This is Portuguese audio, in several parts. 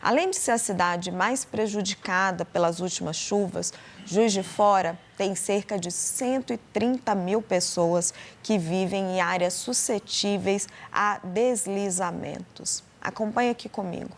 Além de ser a cidade mais prejudicada pelas últimas chuvas, Juiz de Fora tem cerca de 130 mil pessoas que vivem em áreas suscetíveis a deslizamentos. Acompanhe aqui comigo.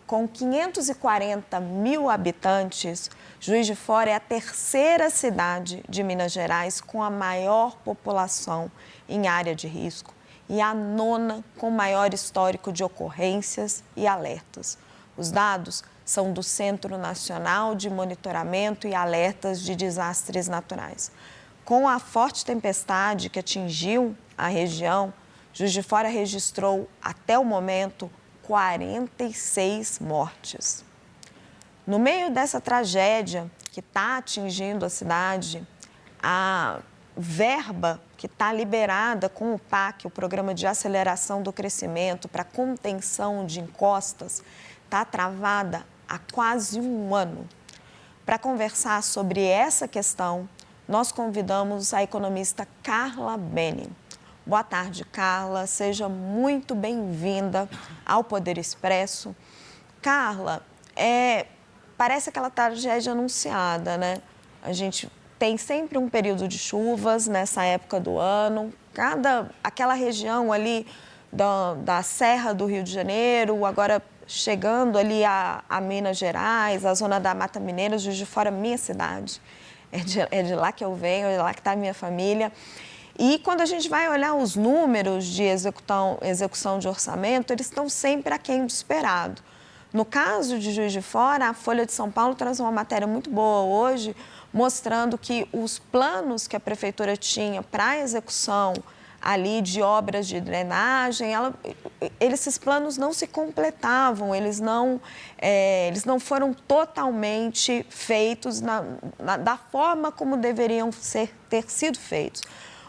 Com 540 mil habitantes, Juiz de Fora é a terceira cidade de Minas Gerais com a maior população em área de risco e a nona com maior histórico de ocorrências e alertas. Os dados são do Centro Nacional de Monitoramento e Alertas de Desastres Naturais. Com a forte tempestade que atingiu a região, Juiz de Fora registrou, até o momento, 46 mortes. No meio dessa tragédia que está atingindo a cidade, a verba que está liberada com o PAC, o Programa de Aceleração do Crescimento para Contenção de Encostas, está travada há quase um ano. Para conversar sobre essa questão, nós convidamos a economista Carla Beni. Boa tarde, Carla. Seja muito bem-vinda ao Poder Expresso. Carla, parece aquela tragédia anunciada, né? A gente tem sempre um período de chuvas nessa época do ano. Aquela região ali da Serra do Rio de Janeiro, agora chegando ali a Minas Gerais, a zona da Mata Mineira, Juiz de Fora, minha cidade. É de lá que eu venho, é de lá que está a minha família. E quando a gente vai olhar os números de execução de orçamento, eles estão sempre aquém do esperado. No caso de Juiz de Fora, a Folha de São Paulo traz uma matéria muito boa hoje, mostrando que os planos que a Prefeitura tinha para a execução ali de obras de drenagem, esses planos não se completavam, eles não foram totalmente feitos da forma como deveriam ter sido feitos.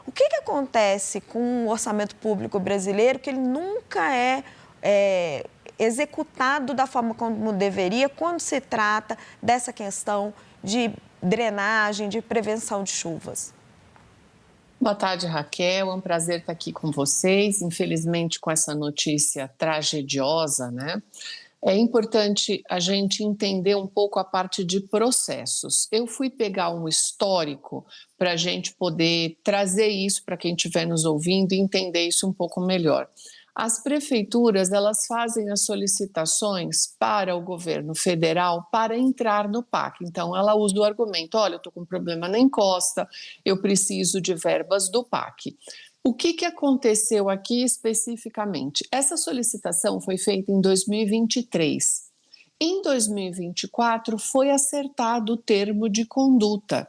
O que acontece com o orçamento público brasileiro, que ele nunca é executado da forma como deveria quando se trata dessa questão de drenagem, de prevenção de chuvas? Boa tarde, Raquel. É um prazer estar aqui com vocês. Infelizmente, com essa notícia tragediosa, né? É importante a gente entender um pouco a parte de processos. Eu fui pegar um histórico para a gente poder trazer isso para quem estiver nos ouvindo e entender isso um pouco melhor. As prefeituras, elas fazem as solicitações para o governo federal para entrar no PAC. Então, ela usa o argumento, olha, eu estou com um problema na encosta, eu preciso de verbas do PAC. O que aconteceu aqui especificamente? Essa solicitação foi feita em 2023. Em 2024, foi acertado o termo de conduta.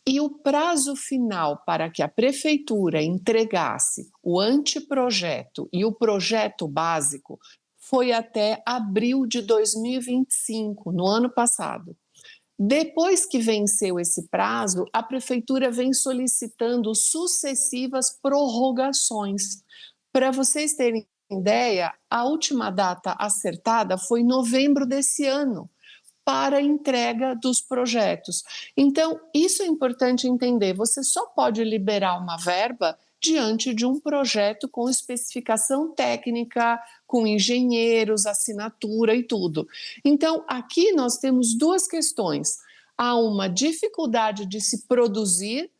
E o prazo final para que a prefeitura entregasse o anteprojeto e o projeto básico foi até abril de 2025, no ano passado. Depois que venceu esse prazo, a prefeitura vem solicitando sucessivas prorrogações. Para vocês terem ideia, a última data acertada foi novembro desse ano, para a entrega dos projetos. Então, isso é importante entender. Você só pode liberar uma verba diante de um projeto com especificação técnica, com engenheiros, assinatura e tudo. Então, aqui nós temos duas questões. Há uma dificuldade de se produzir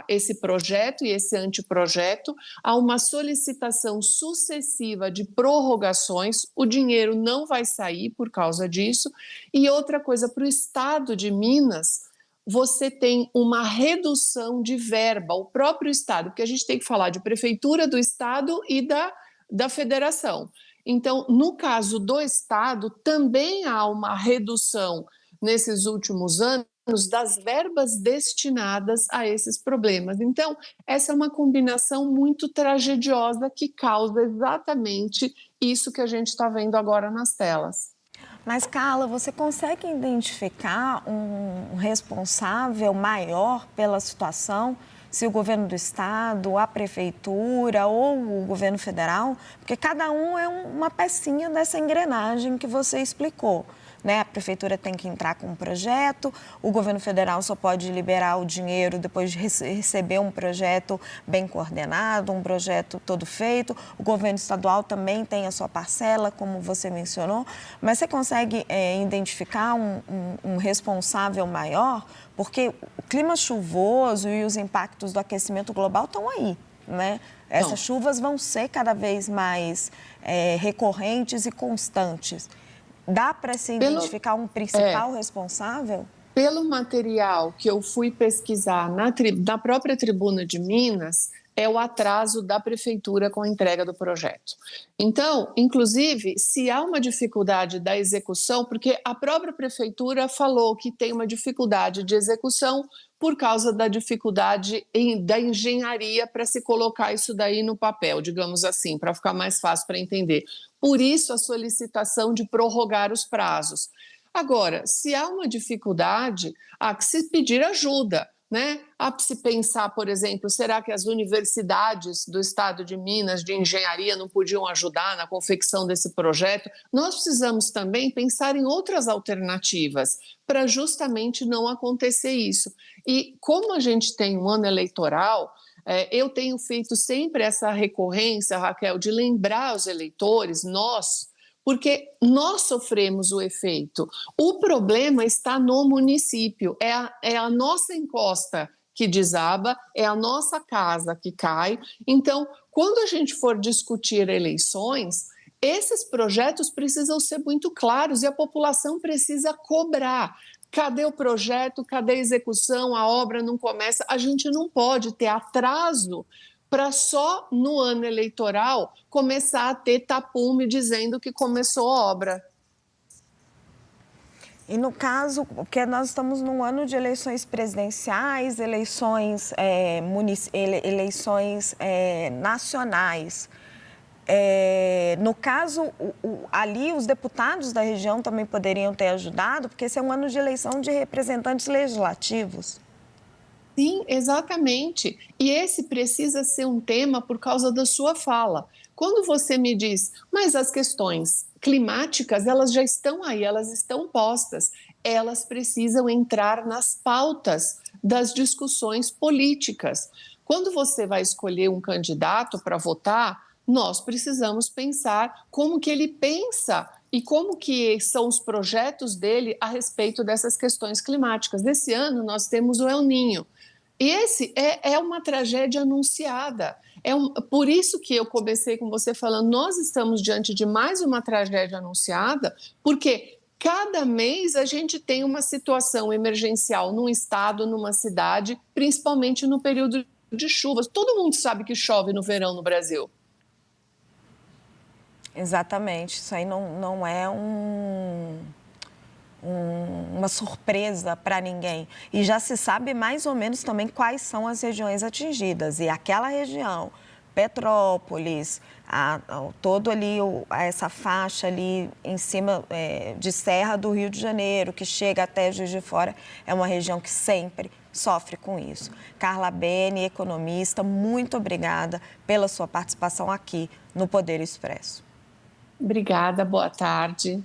esse projeto e esse anteprojeto, há uma solicitação sucessiva de prorrogações, o dinheiro não vai sair por causa disso. E outra coisa, para o estado de Minas, você tem uma redução de verba, o próprio estado, porque a gente tem que falar de prefeitura do estado e da federação. Então, no caso do estado, também há uma redução nesses últimos anos das verbas destinadas a esses problemas. Então, essa é uma combinação muito tragediosa que causa exatamente isso que a gente está vendo agora nas telas. Mas, Carla, você consegue identificar um responsável maior pela situação? Se o governo do estado, a prefeitura ou o governo federal? Porque cada um é uma pecinha dessa engrenagem que você explicou. né? A prefeitura tem que entrar com um projeto, o governo federal só pode liberar o dinheiro depois de receber um projeto bem coordenado, um projeto todo feito. O governo estadual também tem a sua parcela, como você mencionou, mas você consegue identificar um responsável maior? Porque o clima chuvoso e os impactos do aquecimento global estão aí, né? Essas chuvas vão ser cada vez mais recorrentes e constantes. Dá para se identificar um principal responsável? Pelo material que eu fui pesquisar na própria Tribuna de Minas, é o atraso da prefeitura com a entrega do projeto. Então, inclusive, se há uma dificuldade da execução, porque a própria prefeitura falou que tem uma dificuldade de execução por causa da dificuldade da engenharia para se colocar isso daí no papel, digamos assim, para ficar mais fácil para entender. Por isso, a solicitação de prorrogar os prazos. Agora, se há uma dificuldade, há que se pedir ajuda, né? Há que se pensar, por exemplo, será que as universidades do estado de Minas de engenharia não podiam ajudar na confecção desse projeto? Nós precisamos também pensar em outras alternativas para justamente não acontecer isso. E como a gente tem um ano eleitoral, eu tenho feito sempre essa recorrência, Raquel, de lembrar os eleitores, porque nós sofremos o efeito. O problema está no município, é a nossa encosta que desaba, é a nossa casa que cai. Então, quando a gente for discutir eleições, esses projetos precisam ser muito claros e a população precisa cobrar. Cadê o projeto? Cadê a execução? A obra não começa. A gente não pode ter atraso para só no ano eleitoral começar a ter tapume dizendo que começou a obra. E no caso, porque nós estamos num ano de eleições presidenciais, eleições nacionais. No caso, ali os deputados da região também poderiam ter ajudado, porque esse é um ano de eleição de representantes legislativos. Sim, exatamente. E esse precisa ser um tema por causa da sua fala. Quando você me diz, mas as questões climáticas, elas já estão aí, elas estão postas, elas precisam entrar nas pautas das discussões políticas. Quando você vai escolher um candidato para votar, nós precisamos pensar como que ele pensa e como que são os projetos dele a respeito dessas questões climáticas. Nesse ano, nós temos o El Niño. E esse é uma tragédia anunciada. Por isso que eu comecei com você falando, nós estamos diante de mais uma tragédia anunciada, porque cada mês a gente tem uma situação emergencial num estado, numa cidade, principalmente no período de chuvas. Todo mundo sabe que chove no verão no Brasil. Exatamente, isso aí não é uma surpresa para ninguém. E já se sabe mais ou menos também quais são as regiões atingidas. E aquela região, Petrópolis, todo ali, essa faixa ali em cima de Serra do Rio de Janeiro, que chega até Juiz de Fora, é uma região que sempre sofre com isso. Carla Bene, economista, muito obrigada pela sua participação aqui no Poder Expresso. Obrigada, boa tarde.